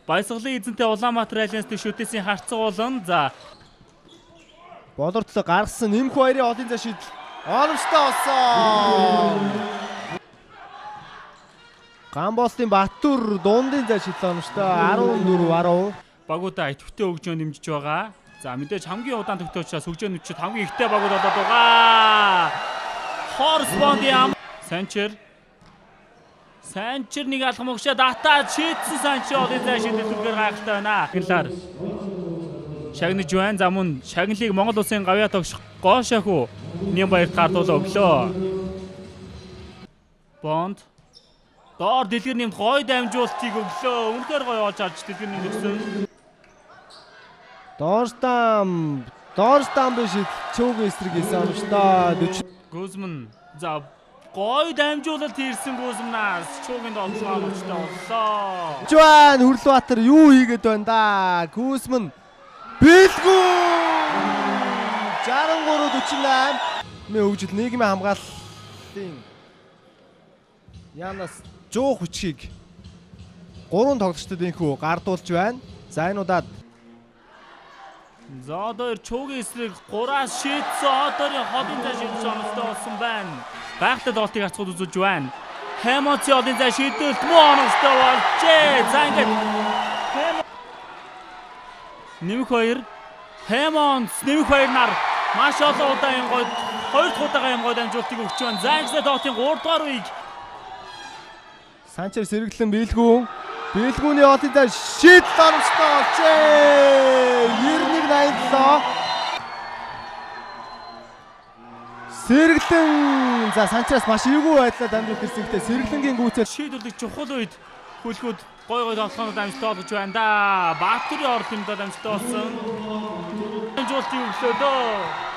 Баясгалын эзэнтэй Улаанбаатар альянстай шүтээсийн харьцуулан за болортлоо гаргасан нэмэх хоёрын олын зай шийдэл оновчтой болсон. Гамболтын Баттүр дундын зай шийдэл оновчтой 14-10. багуудаа идэвхтэй хөгжөө нэмжиж байгаа. За мэдээж хамгийн удаан төгтөө учраас хөгжөө нэмчихэд хамгийн ихтэй багууд болоод байгаа. Хорсбонд ям Санчер нэг алхам өгшөө датаад шийдсэн Санчер олын зай шийдэл түгээр гайхалтай байна. Гинлаар шагнаж байна. За мөн шагналыг Монгол улсын гавьяа тогших гоо шахуу Нямбаярт гардуулаа өглөө. Бонд доор дэлгэр нэмт гой дамжуултыг өглөө. Үнэхээр гой олж харж дэлгэр нэм өгсөн. Дорстам биш чөөгийн эсрэг хийсэн оновчтой 40. Гүзмэн за гой дамжуулалт хийсэн Гүзмнаас чөөгийн доотлоо оновчтой боллоо. Жуан Хүрлбаатар юу хийгээд байна да? Гүзмэн бэлгүү 63-48 мэ хөгжил нийгмийн хамгааллын Янас жоо хүчийг 3 тоглогчдод инхүү гардуулж байна. За энэ удаад за одоо чөөгийн эсрэг 3-аас шийдсэн одоогийн холын зай шийдэж оновчтой болсон байна. Гайхалтай доолтыг харцууд үзүүлж байна. Хэмоци олын зай шийдэлт муу оновчтой болжээ. За ингээд нэмэх хоёр Хэмонц нэмэх хоёр нар маш олон удаа юм гойд 2 дахь удаага юм гойд амжуултыг өгч байна. За ингээд доолтын 3 дугаар үеиг Санчер сэргэлэн Бэлгүүний олын зай шийдэл оновчтой болжээ. 91-87 сэргэлэн за Санчераас маш эвгүй байдлаар дамжуулт ирсэн гэхдээ сэргэлэнгийн гүйцэл шийдвэрлэх чухал үед хөлгүүд гой тоглоход амжилттай болж байна да. Баатарын орд юмдад амжилттай болсон. Амжилтыг өглөөдөө.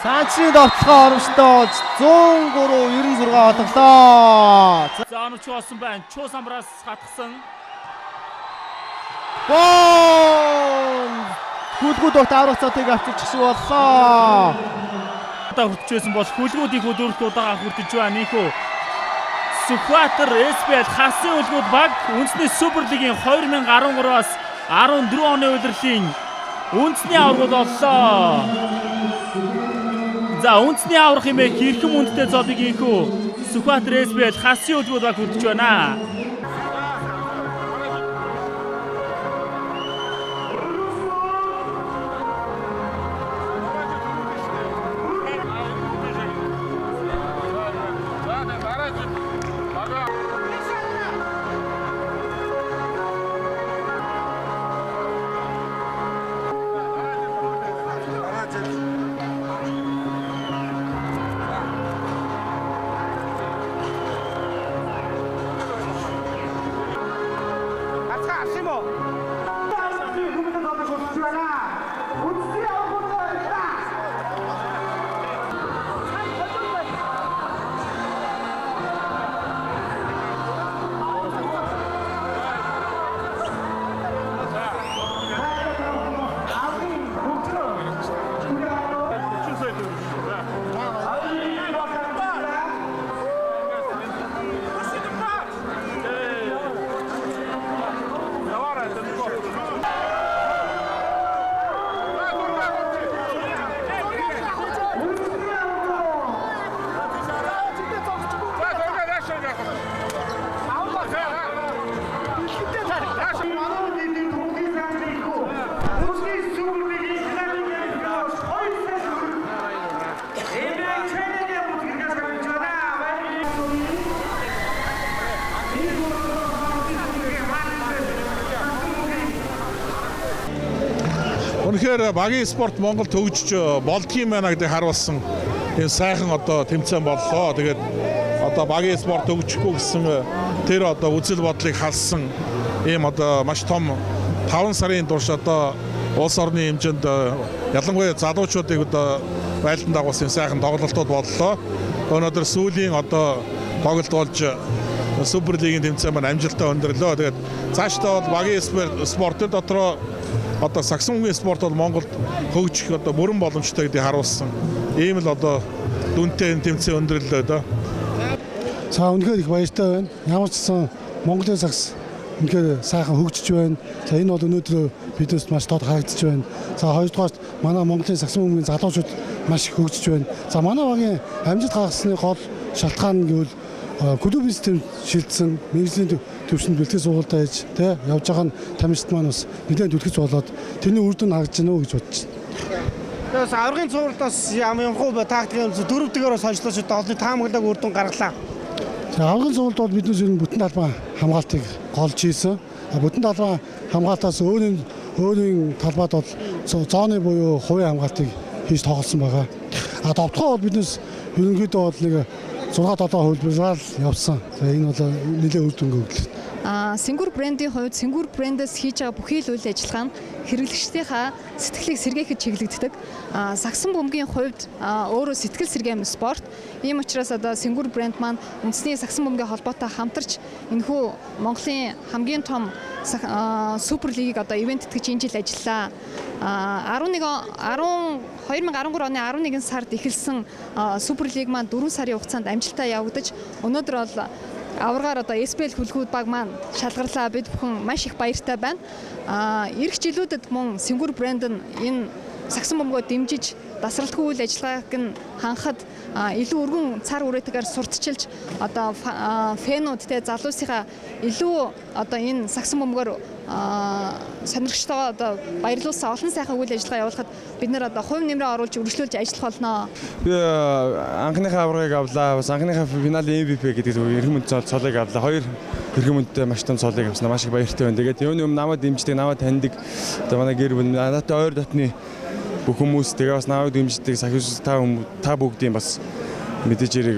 Санчерийн довтлогоо оромжтой болж 103-96 болголоо. За оновч болсон байна. Чуу самбраас хатгсан. Хүлгүүд огт аврах цаатыг авчирч шиг боллоо. Одоо хүрчээсэн бол хүлгүүд их өдөрт удаага хүртэж байна. Нийхүү Сүхбаатар СПЛ хасын үлгүүд баг үндэсний Суперлигийн 2013-аас 14 оны удирдлагын үндэсний аврагууд боллоо. За үндэсний аврах хэмээх хэрхэн үндтэй цолыг инхүү Сүхбаатар СПЛ хасын үлгүүд баг хүртэж байна. Үнэхээр багийн спорт Монгол төгжиж болдгийм байна гэдгийг харуулсан энэ сайхан одоо тэмцээн боллоо. Тэгээд одоо багийн спорт төгжихгүй гэсэн тэр одоо үзэл бодлыг халсан ийм одоо маш том 5 сарын турш одоо улс орны хэмжээнд ялангуяа залуучуудыг одоо байлдан дагуулсан сайхан тоглолтууд боллоо. Өнөөдөр сүүлийн одоо тоглолт болж Суперлигийн тэмцээн маань амжилттай өндөрлөө. Тэгээд цаашдаа бол багийн спортын дотроо одоо саксонгийн спорт бол Монголд хөгжих одоо бүрэн боломжтой гэдгийг харуулсан. Ийм л одоо дүнтэй тэмцээн өндөрлөө дөө. За үнэхээр их баяртай байна. Ямар ч гэсэн Монголын сакс үнэхээр сайхан хөгжиж байна. За энэ бол өнөөдөр биднээс маш тод харагдаж байна. За хоёрдугаар манай Монголын сагсан бөмбөгийн залуучууд маш их хөгжиж байна. За манай багийн амжилт гаргасны гол шалтгаан гэвэл клуб систем шилжсэн, мэргэжлийн төвшөнд бэлтгэл сургалтаа хийж явж байгаа нь тамирчид маань бас нэлээд түлхэж болоод тэрний үр дүн харагдаж байна уу гэж бодож байна. Тэгээс аврагын цувралаас ямынхуу тактикийн дөрөвдөөр сонжлооч олон таамаглаг үр дүн гаргалаа. За аврагын цувралд бол биднээс ер нь бүтэн талбай хамгаалтыг голж хийсэн. Бүтэн талбай хамгаалтаас өөрийн талбайд бол зооны буюу хувийн хамгаалтыг хийж тоглосон байгаа. Довтгоо бол биднээс ерөнхийдөө бол нэг 6-7 хөлбөрөөр явсан. За энэ бол нэлээд үр дүнгээ өглөө. Сэнгүр брендийн хувьд Сэнгүр брэндээс хийж байгаа бүхий л үйл ажиллагаа нь хэрэглэгчдийнхаа сэтгэлийг сэргээхэд чиглэгддэг. Сагсан бөмбөгийн хувьд өөрөө сэтгэл сэргээн спорт. Ийм учраас одоо Сэнгүр брэнд маань үндэсний сагсан бөмбөгийн холбоотой хамтарч энэхүү Монголын хамгийн том супер лигийг одоо ивент тэтгэж энэ жил ажиллаа. 2013 оны 11 сард эхэлсэн супер лиг маань 4 сарын хугацаанд амжилттай явагдаж өнөөдөр бол аврагаар одоо SPL хүлгүүд баг маань шалгарлаа. Бид бүхэн маш их баяртай байна. Ирэх жилүүдэд мөн Сэнгүр брэнд нь энэ сагсан бөмбөгөө дэмжиж дасралтгүй үйл ажиллагааг нь ханхад илүү өргөн цар хүрээтэйгээр сурталчилж одоо фэнүүд те залуусынхаа илүү одоо энэ сагсан бөмбөгөөр сонирхчтойгоо одоо баярлуулсан олон сайхан үйл ажиллагаа явуулахад бид нэр одоо хувь нэмрээ оруулж үргэлжлүүлж ажиллах болно. Би анхныхаа аврагыг авлаа. Бас анхныхаа финалийн MVP гэдэг эрхэм мэнд цолыг авлаа. Хоёр эрхэм мэндтэй маш том цолыг авсан. Маш их баяртай байна. Тэгээд юуны өмнө намайг дэмждэг, намайг таньдаг одоо манай гэр бүл, надад ойр дотны бүх хүмүүс тэгээ бас намайг дэмждэг сахиус та бүгдийн бас мэдээж яриг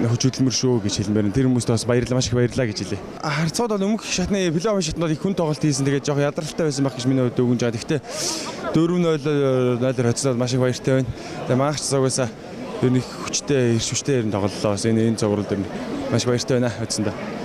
хөдөлмөр шүү гэж хэлмээр. Тэр хүмүүст бас баярлалаа, маш их баярлалаа гэж хэлье. Харцууд бол өмнөх шатны плей-офф шатнууд их хүн тоглолт хийсэн. Тэгээд жоох ядаралтай байсан байх гэж миний хувьд өгөн жаа. Гэхдээ 4-0 хоцроод маш их баяртай байна. Тэгээд маагч цагаасаа ер нь их хүчтэй, эрш хүчтэй ер нь тоглолоо. Энэ цогрол дээр маш баяртай байна үндсэндээ.